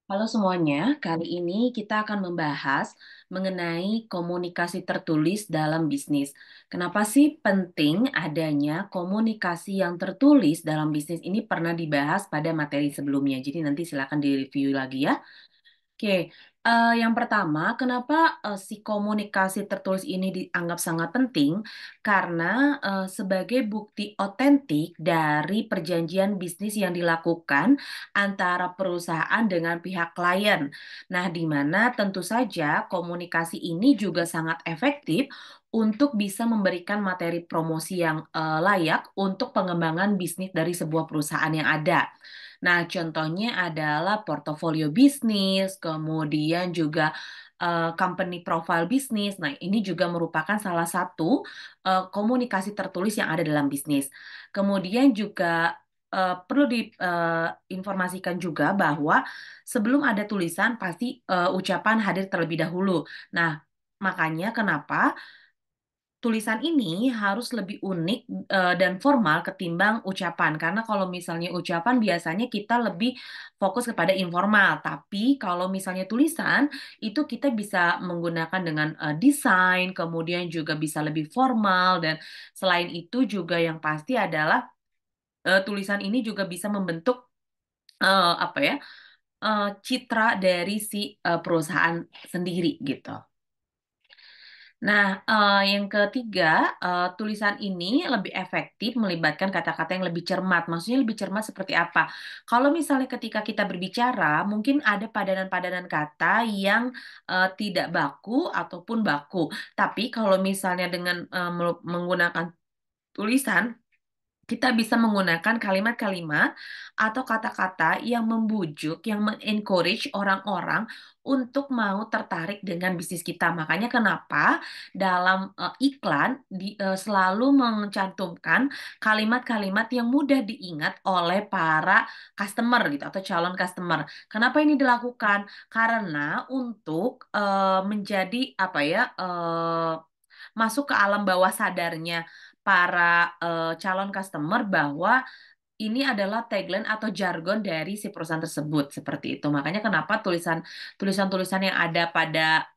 Halo semuanya, kali ini kita akan membahas mengenai komunikasi tertulis dalam bisnis. Kenapa sih penting adanya komunikasi yang tertulis dalam bisnis ini pernah dibahas pada materi sebelumnya. Jadi nanti silakan direview lagi ya. Oke, yang pertama, kenapa si komunikasi tertulis ini dianggap sangat penting? Karena sebagai bukti otentik dari perjanjian bisnis yang dilakukan antara perusahaan dengan pihak klien. Nah, di mana tentu saja komunikasi ini juga sangat efektif untuk bisa memberikan materi promosi yang layak untuk pengembangan bisnis dari sebuah perusahaan yang ada. Nah, contohnya adalah portofolio bisnis, kemudian juga company profile bisnis. Nah, ini juga merupakan salah satu komunikasi tertulis yang ada dalam bisnis. Kemudian juga perlu diinformasikan juga bahwa sebelum ada tulisan pasti ucapan hadir terlebih dahulu. Nah, makanya kenapa tulisan ini harus lebih unik dan formal ketimbang ucapan. Karena kalau misalnya ucapan biasanya kita lebih fokus kepada informal, tapi kalau misalnya tulisan itu kita bisa menggunakan dengan desain, kemudian juga bisa lebih formal dan selain itu juga yang pasti adalah tulisan ini juga bisa membentuk apa ya citra dari si perusahaan sendiri gitu. Nah, yang ketiga, tulisan ini lebih efektif melibatkan kata-kata yang lebih cermat. Maksudnya lebih cermat seperti apa? Kalau misalnya ketika kita berbicara, mungkin ada padanan-padanan kata yang tidak baku ataupun baku. Tapi kalau misalnya dengan menggunakan tulisan, kita bisa menggunakan kalimat-kalimat atau kata-kata yang membujuk, yang men-encourage orang-orang untuk mau tertarik dengan bisnis kita. Makanya kenapa dalam iklan selalu mencantumkan kalimat-kalimat yang mudah diingat oleh para customer gitu atau calon customer. Kenapa ini dilakukan? Karena untuk menjadi apa ya masuk ke alam bawah sadarnya para calon customer bahwa ini adalah tagline atau jargon dari si perusahaan tersebut seperti itu. Makanya kenapa tulisan-tulisan yang ada pada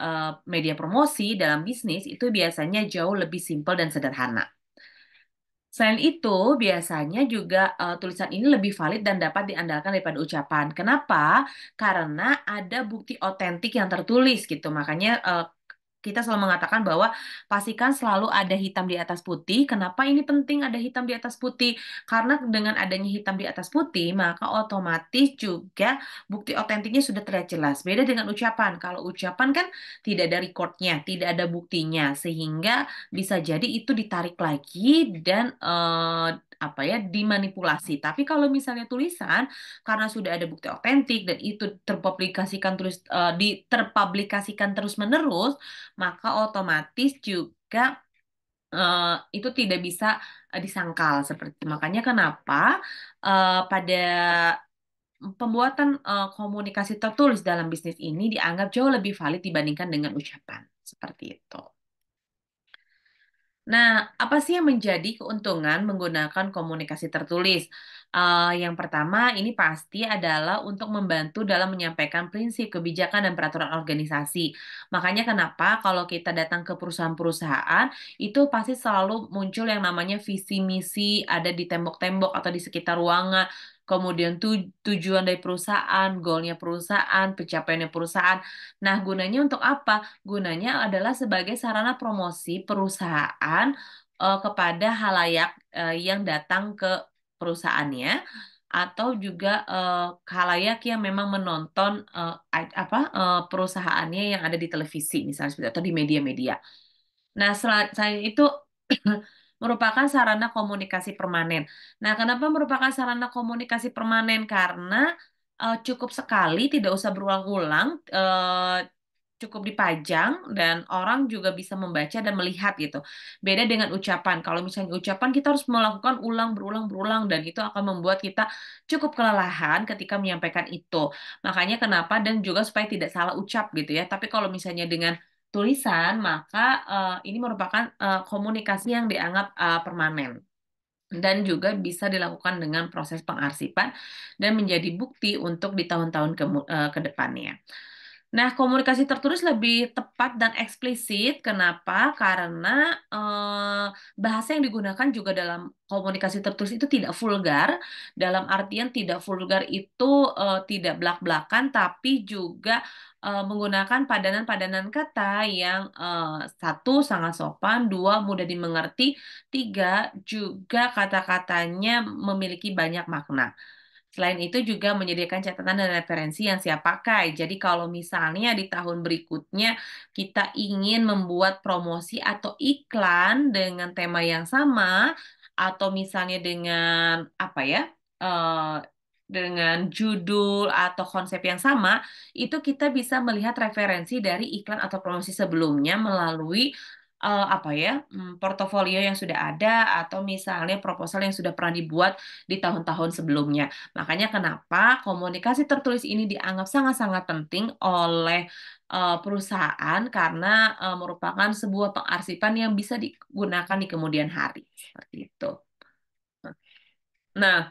media promosi dalam bisnis itu biasanya jauh lebih simpel dan sederhana. Selain itu, biasanya juga tulisan ini lebih valid dan dapat diandalkan daripada ucapan. Kenapa? Karena ada bukti otentik yang tertulis gitu. Makanya kita selalu mengatakan bahwa pastikan selalu ada hitam di atas putih. Kenapa ini penting ada hitam di atas putih? Karena dengan adanya hitam di atas putih, maka otomatis juga bukti otentiknya sudah terlihat jelas. Beda dengan ucapan. Kalau ucapan kan tidak ada recordnya, tidak ada buktinya, sehingga bisa jadi itu ditarik lagi dan apa ya dimanipulasi. Tapi kalau misalnya tulisan karena sudah ada bukti otentik dan itu terpublikasikan terus-menerus, maka otomatis juga itu tidak bisa disangkal seperti itu. Makanya kenapa pada pembuatan komunikasi tertulis dalam bisnis ini dianggap jauh lebih valid dibandingkan dengan ucapan seperti itu. Nah, apa sih yang menjadi keuntungan menggunakan komunikasi tertulis? Yang pertama, ini pasti adalah untuk membantu dalam menyampaikan prinsip, kebijakan, dan peraturan organisasi. Makanya kenapa kalau kita datang ke perusahaan-perusahaan, itu pasti selalu muncul yang namanya visi misi, ada di tembok-tembok atau di sekitar ruangan. Kemudian tujuan dari perusahaan, goalnya perusahaan, pencapaiannya perusahaan. Nah, gunanya untuk apa? Gunanya adalah sebagai sarana promosi perusahaan kepada halayak yang datang ke perusahaannya atau juga halayak yang memang menonton perusahaannya yang ada di televisi misalnya seperti itu, atau di media-media. Nah, selain itu merupakan sarana komunikasi permanen. Nah, kenapa merupakan sarana komunikasi permanen? Karena cukup sekali, tidak usah berulang-ulang, cukup dipajang dan orang juga bisa membaca dan melihat gitu. Beda dengan ucapan. Kalau misalnya ucapan kita harus melakukan ulang berulang berulang dan itu akan membuat kita cukup kelelahan ketika menyampaikan itu. Makanya kenapa dan juga supaya tidak salah ucap gitu ya. Tapi kalau misalnya dengan tulisan, maka ini merupakan komunikasi yang dianggap permanen. dan juga bisa dilakukan dengan proses pengarsipan dan menjadi bukti untuk di tahun-tahun ke depannya. Nah, komunikasi tertulis lebih tepat dan eksplisit. Kenapa? Karena bahasa yang digunakan juga dalam komunikasi tertulis itu tidak vulgar. Dalam artian tidak vulgar itu tidak belak-belakan, tapi juga menggunakan padanan-padanan kata yang satu sangat sopan, dua mudah dimengerti, tiga juga kata-katanya memiliki banyak makna. Selain itu juga menyediakan catatan dan referensi yang siap pakai. Jadi kalau misalnya di tahun berikutnya kita ingin membuat promosi atau iklan dengan tema yang sama, atau misalnya dengan apa ya, eh, dengan judul atau konsep yang sama, itu kita bisa melihat referensi dari iklan atau promosi sebelumnya melalui apa ya, portofolio yang sudah ada atau misalnya proposal yang sudah pernah dibuat di tahun-tahun sebelumnya. Makanya kenapa komunikasi tertulis ini dianggap sangat-sangat penting oleh perusahaan karena merupakan sebuah pengarsipan yang bisa digunakan di kemudian hari. Seperti itu. Nah,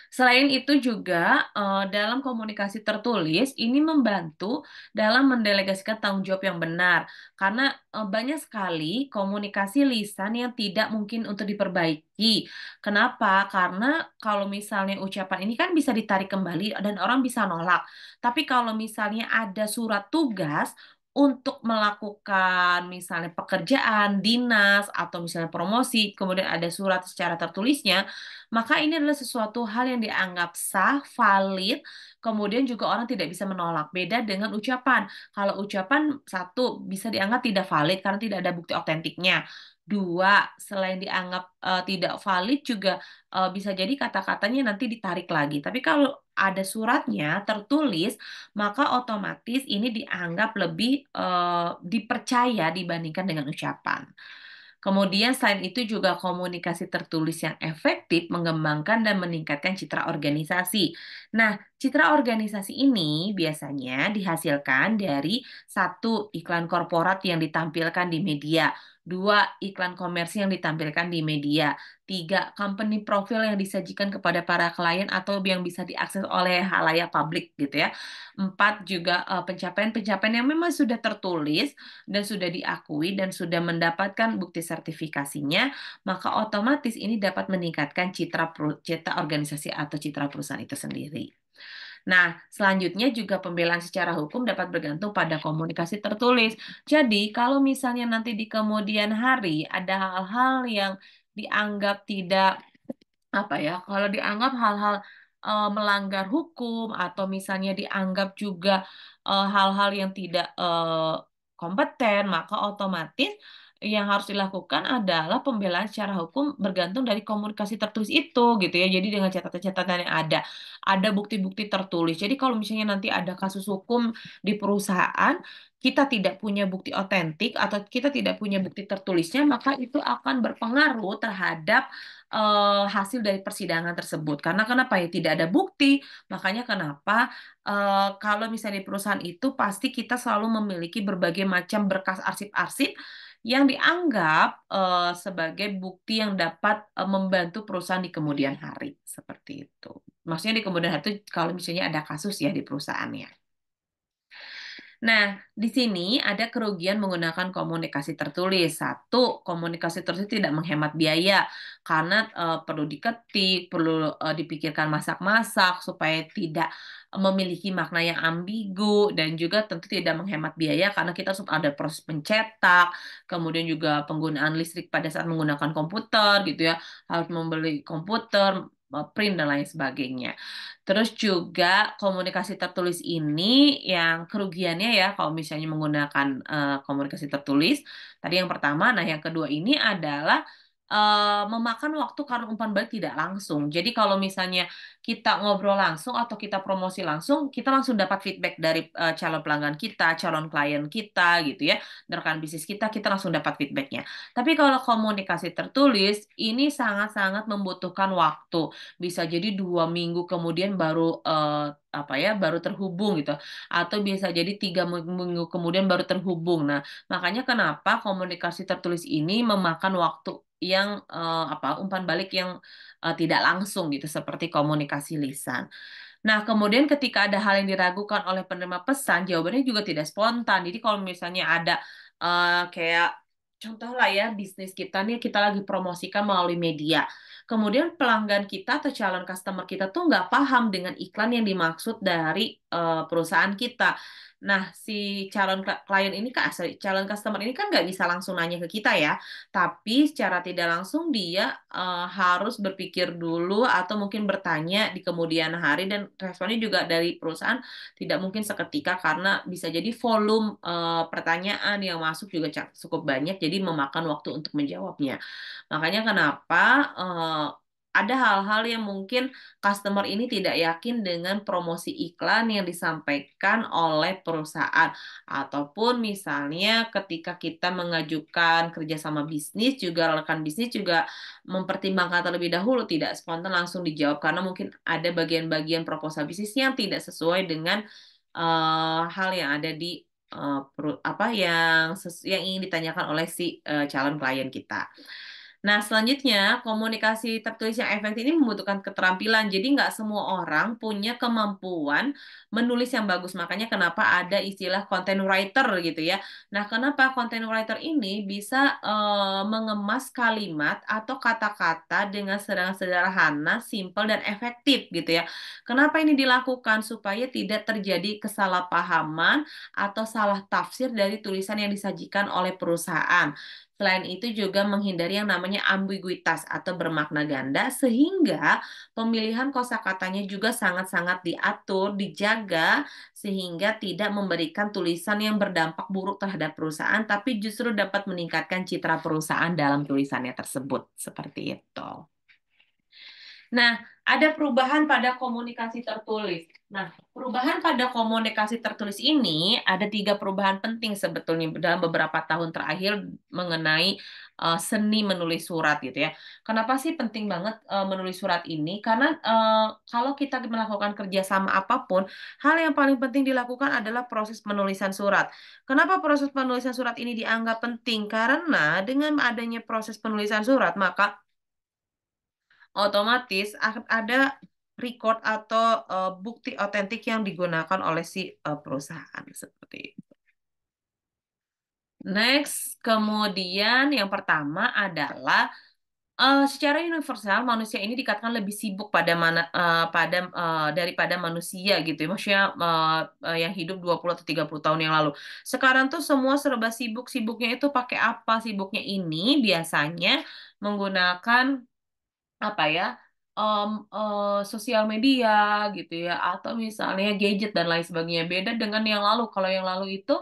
selain itu juga dalam komunikasi tertulis ini membantu dalam mendelegasikan tanggung jawab yang benar karena banyak sekali komunikasi lisan yang tidak mungkin untuk diperbaiki. Kenapa? Karena kalau misalnya ucapan ini kan bisa ditarik kembali dan orang bisa nolak. Tapi kalau misalnya ada surat tugas untuk melakukan misalnya pekerjaan dinas atau misalnya promosi, kemudian ada surat secara tertulisnya, maka ini adalah sesuatu hal yang dianggap sah, valid, kemudian juga orang tidak bisa menolak. Beda dengan ucapan. Kalau ucapan satu bisa dianggap tidak valid karena tidak ada bukti otentiknya. Dua, selain dianggap tidak valid juga bisa jadi kata-katanya nanti ditarik lagi. Tapi kalau ada suratnya tertulis, maka otomatis ini dianggap lebih dipercaya dibandingkan dengan ucapan. Kemudian selain itu juga komunikasi tertulis yang efektif mengembangkan dan meningkatkan citra organisasi. Nah, citra organisasi ini biasanya dihasilkan dari satu, iklan korporat yang ditampilkan di media, dua, iklan komersi yang ditampilkan di media, tiga, company profile yang disajikan kepada para klien atau yang bisa diakses oleh halayak publik gitu ya. Empat, juga pencapaian-pencapaian yang memang sudah tertulis dan sudah diakui dan sudah mendapatkan bukti sertifikasinya, maka otomatis ini dapat meningkatkan citra organisasi atau citra perusahaan itu sendiri. Nah, selanjutnya juga pembelaan secara hukum dapat bergantung pada komunikasi tertulis. Jadi, kalau misalnya nanti di kemudian hari ada hal-hal yang dianggap tidak apa ya, kalau dianggap hal-hal melanggar hukum atau misalnya dianggap juga hal-hal yang tidak kompeten, maka otomatis yang harus dilakukan adalah pembelaan secara hukum bergantung dari komunikasi tertulis itu gitu ya. Jadi dengan catatan-catatan yang ada bukti-bukti tertulis. Jadi kalau misalnya nanti ada kasus hukum di perusahaan, kita tidak punya bukti otentik atau kita tidak punya bukti tertulisnya, maka itu akan berpengaruh terhadap hasil dari persidangan tersebut. Karena kenapa ya tidak ada bukti, makanya kenapa kalau misalnya di perusahaan itu pasti kita selalu memiliki berbagai macam berkas arsip-arsip yang dianggap sebagai bukti yang dapat membantu perusahaan di kemudian hari. Seperti itu. Maksudnya di kemudian hari itu kalau misalnya ada kasus ya di perusahaannya. Nah, di sini ada kerugian menggunakan komunikasi tertulis. Satu, komunikasi tertulis tidak menghemat biaya karena perlu diketik, perlu dipikirkan masak-masak supaya tidak memiliki makna yang ambigu dan juga tentu tidak menghemat biaya karena kita harus ada proses pencetak, kemudian juga penggunaan listrik pada saat menggunakan komputer gitu ya, harus membeli komputer, print dan lain sebagainya. Terus juga komunikasi tertulis ini yang kerugiannya ya kalau misalnya menggunakan komunikasi tertulis. Tadi yang pertama, nah yang kedua ini adalah memakan waktu karena umpan balik tidak langsung. Jadi kalau misalnya kita ngobrol langsung atau kita promosi langsung, kita langsung dapat feedback dari calon pelanggan kita, calon klien kita gitu ya, rekan bisnis kita langsung dapat feedbacknya. Tapi kalau komunikasi tertulis, ini sangat-sangat membutuhkan waktu, bisa jadi 2 minggu kemudian baru apa ya baru terhubung gitu atau bisa jadi 3 minggu kemudian baru terhubung. Nah, makanya kenapa komunikasi tertulis ini memakan waktu umpan balik yang tidak langsung gitu seperti komunikasi lisan. Nah, kemudian ketika ada hal yang diragukan oleh penerima pesan, jawabannya juga tidak spontan. Jadi kalau misalnya ada kayak contoh lah ya, bisnis kita nih kita lagi promosikan melalui media. Kemudian pelanggan kita atau calon customer kita tuh nggak paham dengan iklan yang dimaksud dari perusahaan kita. Nah, si klien ini kan, calon customer ini kan nggak bisa langsung nanya ke kita ya, tapi secara tidak langsung dia harus berpikir dulu atau mungkin bertanya di kemudian hari dan responnya juga dari perusahaan tidak mungkin seketika karena bisa jadi volume pertanyaan yang masuk juga cukup banyak jadi memakan waktu untuk menjawabnya. Makanya kenapa ada hal-hal yang mungkin customer ini tidak yakin dengan promosi iklan yang disampaikan oleh perusahaan. Ataupun misalnya ketika kita mengajukan kerjasama bisnis, juga rekan bisnis juga mempertimbangkan terlebih dahulu, tidak spontan langsung dijawab karena mungkin ada bagian-bagian proposal bisnis yang tidak sesuai dengan hal yang ada di yang ingin ditanyakan oleh si calon klien kita. Nah, selanjutnya, komunikasi tertulis yang efektif ini membutuhkan keterampilan. Jadi, nggak semua orang punya kemampuan menulis yang bagus. Makanya kenapa ada istilah content writer gitu ya. Nah, kenapa content writer ini bisa mengemas kalimat atau kata-kata dengan sederhana, simpel, dan efektif gitu ya. Kenapa ini dilakukan? Supaya tidak terjadi kesalahpahaman atau salah tafsir dari tulisan yang disajikan oleh perusahaan. Selain itu juga menghindari yang namanya ambiguitas atau bermakna ganda sehingga pemilihan kosakatanya juga sangat-sangat diatur, dijaga sehingga tidak memberikan tulisan yang berdampak buruk terhadap perusahaan tapi justru dapat meningkatkan citra perusahaan dalam tulisannya tersebut. Seperti itu. Nah, ada perubahan pada komunikasi tertulis. Nah, perubahan pada komunikasi tertulis ini ada 3 perubahan penting sebetulnya dalam beberapa tahun terakhir mengenai seni menulis surat gitu ya. Kenapa sih penting banget menulis surat ini? Karena kalau kita melakukan kerjasama apapun, hal yang paling penting dilakukan adalah proses penulisan surat. Kenapa proses penulisan surat ini dianggap penting? Karena dengan adanya proses penulisan surat, maka otomatis akan ada record atau bukti otentik yang digunakan oleh si perusahaan seperti itu. Next, kemudian yang pertama adalah secara universal manusia ini dikatakan lebih sibuk daripada manusia gitu ya. Maksudnya yang hidup 20 atau 30 tahun yang lalu. Sekarang tuh semua serba sibuk. Sibuknya itu pakai apa? Sibuknya ini biasanya menggunakan apa ya sosial media gitu ya atau misalnya gadget dan lain sebagainya beda dengan yang lalu kalau yang lalu itu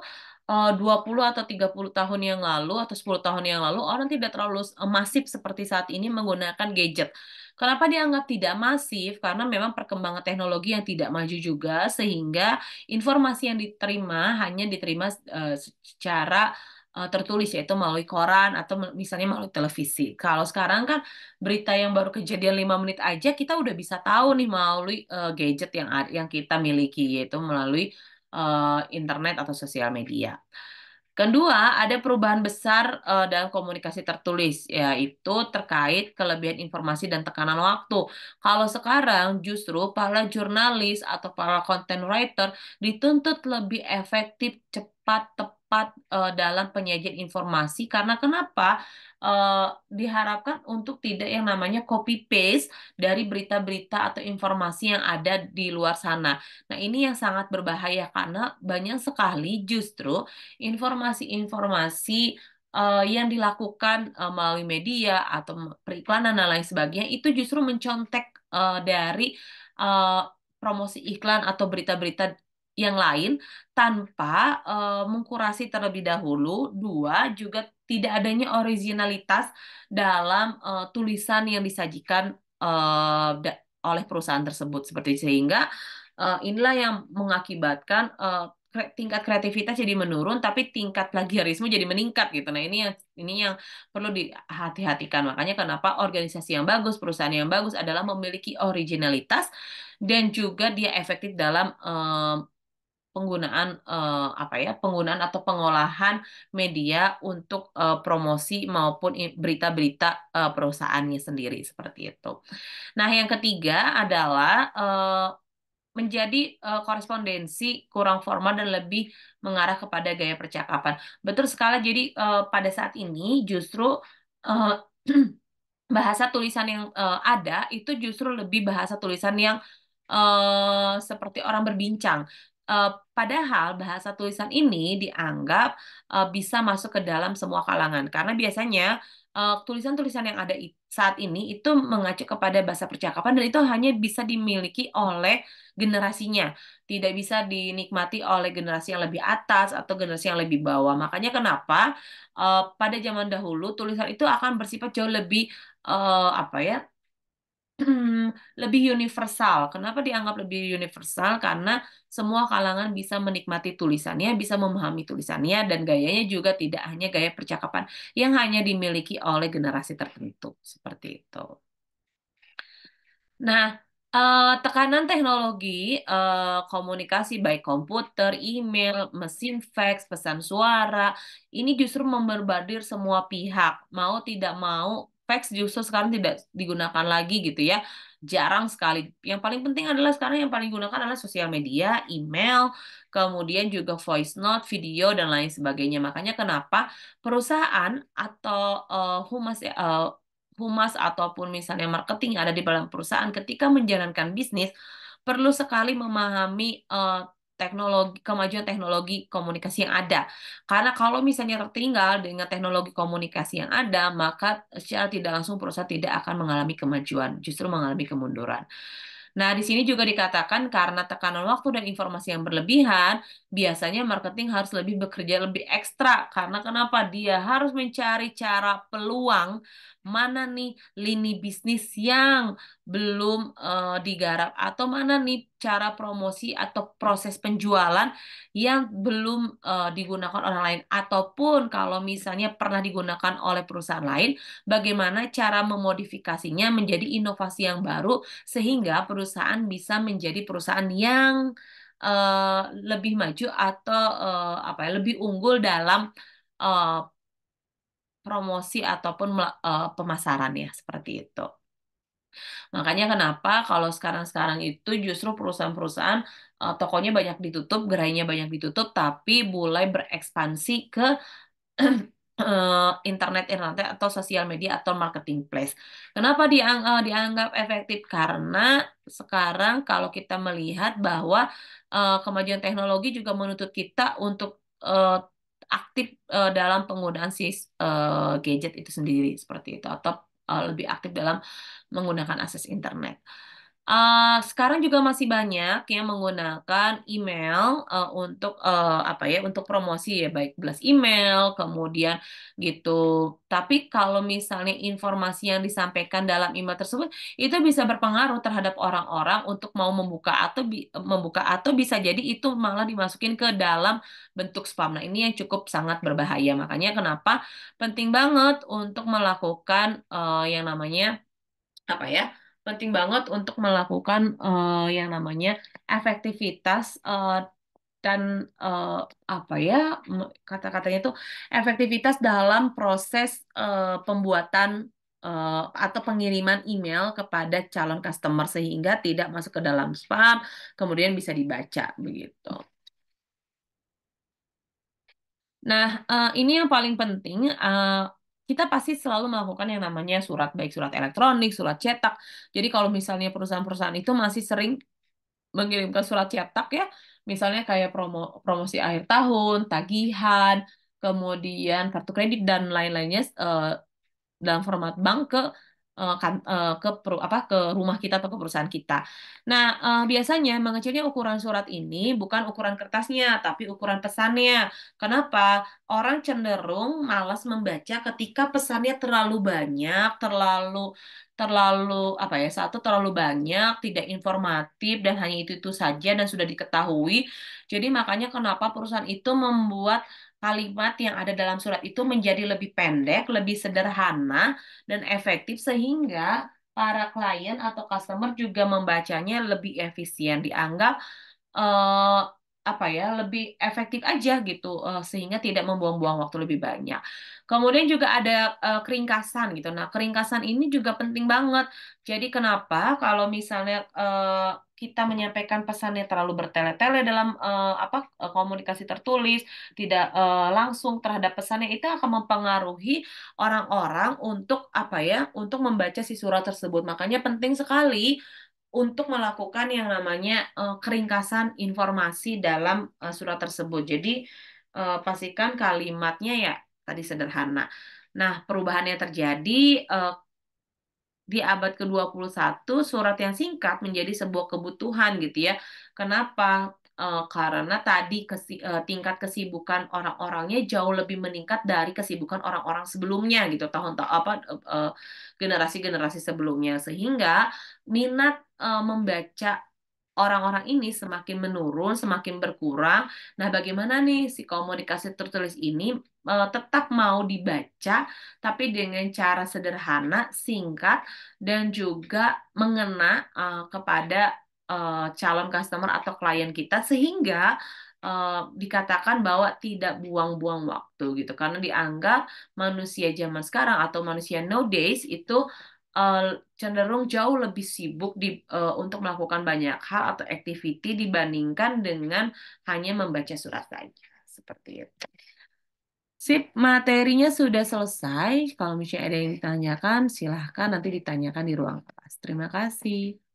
20 atau 30 tahun yang lalu atau 10 tahun yang lalu orang tidak terlalu masif seperti saat ini menggunakan gadget. Kenapa dianggap tidak masif? Karena memang perkembangan teknologi yang tidak maju juga sehingga informasi yang diterima hanya diterima secara tertulis yaitu melalui koran atau misalnya melalui televisi. Kalau sekarang kan berita yang baru kejadian 5 menit aja kita udah bisa tahu nih melalui gadget yang kita miliki yaitu melalui internet atau sosial media. Kedua, ada perubahan besar dalam komunikasi tertulis, yaitu terkait kelebihan informasi dan tekanan waktu. Kalau sekarang justru para jurnalis atau para content writer dituntut lebih efektif, cepat, tepat dalam penyajian informasi. Karena kenapa? Diharapkan untuk tidak yang namanya copy paste dari berita-berita atau informasi yang ada di luar sana. Nah, ini yang sangat berbahaya karena banyak sekali justru informasi-informasi yang dilakukan melalui media atau periklanan dan lain sebagainya itu justru mencontek dari eh, promosi iklan atau berita-berita yang lain tanpa mengkurasi terlebih dahulu. Dua, juga tidak adanya originalitas dalam tulisan yang disajikan oleh perusahaan tersebut seperti sehingga inilah yang mengakibatkan tingkat kreativitas jadi menurun, tapi tingkat plagiarisme jadi meningkat gitu. Nah, ini yang perlu dihati-hatikan. Makanya kenapa organisasi yang bagus, perusahaan yang bagus adalah memiliki originalitas dan juga dia efektif dalam penggunaan apa ya penggunaan atau pengolahan media untuk promosi maupun berita-berita perusahaannya sendiri seperti itu. Nah, yang ketiga adalah menjadi korespondensi kurang formal dan lebih mengarah kepada gaya percakapan. Betul sekali. Jadi pada saat ini justru eh, bahasa tulisan yang ada itu justru lebih bahasa tulisan yang seperti orang berbincang. Eh, Padahal bahasa tulisan ini dianggap bisa masuk ke dalam semua kalangan karena biasanya tulisan-tulisan yang ada saat ini itu mengacu kepada bahasa percakapan dan itu hanya bisa dimiliki oleh generasinya, tidak bisa dinikmati oleh generasi yang lebih atas atau generasi yang lebih bawah. Makanya kenapa pada zaman dahulu tulisan itu akan bersifat jauh lebih apa ya lebih universal. Kenapa dianggap lebih universal? Karena semua kalangan bisa menikmati tulisannya, bisa memahami tulisannya, dan gayanya juga tidak hanya gaya percakapan yang hanya dimiliki oleh generasi tertentu. Seperti itu. Nah, tekanan teknologi komunikasi baik komputer, email, mesin fax, pesan suara, ini justru memberbadir semua pihak. Mau tidak mau, fax justru sekarang tidak digunakan lagi gitu ya. Jarang sekali. Yang paling penting adalah sekarang yang paling digunakan adalah sosial media, email, kemudian juga voice note, video, dan lain sebagainya. Makanya kenapa perusahaan atau humas ya, humas ataupun misalnya marketing yang ada di dalam perusahaan ketika menjalankan bisnis perlu sekali memahami kemajuan teknologi komunikasi yang ada. Karena kalau misalnya tertinggal dengan teknologi komunikasi yang ada, maka secara tidak langsung perusahaan tidak akan mengalami kemajuan, justru mengalami kemunduran. Nah, di sini juga dikatakan karena tekanan waktu dan informasi yang berlebihan, biasanya marketing harus lebih bekerja lebih ekstra. Karena kenapa? Dia harus mencari cara peluang mana nih lini bisnis yang belum digarap atau mana nih cara promosi atau proses penjualan yang belum digunakan orang lain ataupun kalau misalnya pernah digunakan oleh perusahaan lain, bagaimana cara memodifikasinya menjadi inovasi yang baru sehingga perusahaan bisa menjadi perusahaan yang lebih maju atau apa ya lebih unggul dalam eh, promosi ataupun pemasaran ya seperti itu. Makanya kenapa kalau sekarang-sekarang itu justru perusahaan-perusahaan tokonya banyak ditutup, gerainya banyak ditutup, tapi mulai berekspansi ke internet atau sosial media atau marketplace. Kenapa dianggap efektif? Karena sekarang kalau kita melihat bahwa kemajuan teknologi juga menuntut kita untuk aktif dalam penggunaan gadget itu sendiri seperti itu atau lebih aktif dalam menggunakan akses internet. Sekarang juga masih banyak yang menggunakan email untuk apa ya untuk promosi ya baik belas email kemudian gitu. Tapi kalau misalnya informasi yang disampaikan dalam email tersebut itu bisa berpengaruh terhadap orang-orang untuk mau membuka atau bisa jadi itu malah dimasukin ke dalam bentuk spam. Nah, ini yang cukup sangat berbahaya. Makanya kenapa penting banget untuk melakukan yang namanya apa ya penting banget untuk melakukan yang namanya efektivitas dan eh, apa ya kata-katanya itu efektivitas dalam proses pembuatan atau pengiriman email kepada calon customer sehingga tidak masuk ke dalam spam kemudian bisa dibaca begitu. Nah, ini yang paling penting. Kita pasti selalu melakukan yang namanya surat, baik surat elektronik, surat cetak. Jadi kalau misalnya perusahaan-perusahaan itu masih sering mengirimkan surat cetak ya, misalnya kayak promosi akhir tahun, tagihan, kemudian kartu kredit dan lain-lainnya dalam format bank ke rumah kita atau ke perusahaan kita. Nah, biasanya mengecilnya ukuran surat ini bukan ukuran kertasnya, tapi ukuran pesannya. Kenapa? Orang cenderung malas membaca ketika pesannya terlalu banyak, terlalu terlalu apa ya, satu terlalu banyak, tidak informatif dan hanya itu saja dan sudah diketahui. Jadi makanya kenapa perusahaan itu membuat kalimat yang ada dalam surat itu menjadi lebih pendek, lebih sederhana, dan efektif sehingga para klien atau customer juga membacanya lebih efisien. Dianggap eh, apa ya, lebih efektif aja gitu, sehingga tidak membuang-buang waktu lebih banyak. Kemudian juga ada keringkasan gitu. Nah, keringkasan ini juga penting banget. Jadi kenapa kalau misalnya kita menyampaikan pesannya terlalu bertele-tele dalam komunikasi tertulis, tidak langsung terhadap pesannya, itu akan mempengaruhi orang-orang untuk apa ya, untuk membaca si surat tersebut. Makanya penting sekali untuk melakukan yang namanya keringkasan informasi dalam surat tersebut. Jadi pastikan kalimatnya ya tadi sederhana. Nah, perubahan yang terjadi eh, di abad ke-21, surat yang singkat menjadi sebuah kebutuhan gitu ya. Kenapa? Karena tadi tingkat kesibukan orang-orangnya jauh lebih meningkat dari kesibukan orang-orang sebelumnya gitu, generasi-generasi sebelumnya, sehingga minat membaca orang-orang ini semakin menurun, semakin berkurang. Nah, bagaimana nih si komunikasi tertulis ini tetap mau dibaca, tapi dengan cara sederhana, singkat, dan juga mengena kepada calon customer atau klien kita, sehingga dikatakan bahwa tidak buang-buang waktu gitu, karena dianggap manusia zaman sekarang atau manusia nowadays itu eh, cenderung jauh lebih sibuk untuk melakukan banyak hal atau activity dibandingkan dengan hanya membaca surat saja. Seperti itu. Sip, materinya sudah selesai. Kalau misalnya ada yang ditanyakan, silahkan nanti ditanyakan di ruang kelas. Terima kasih.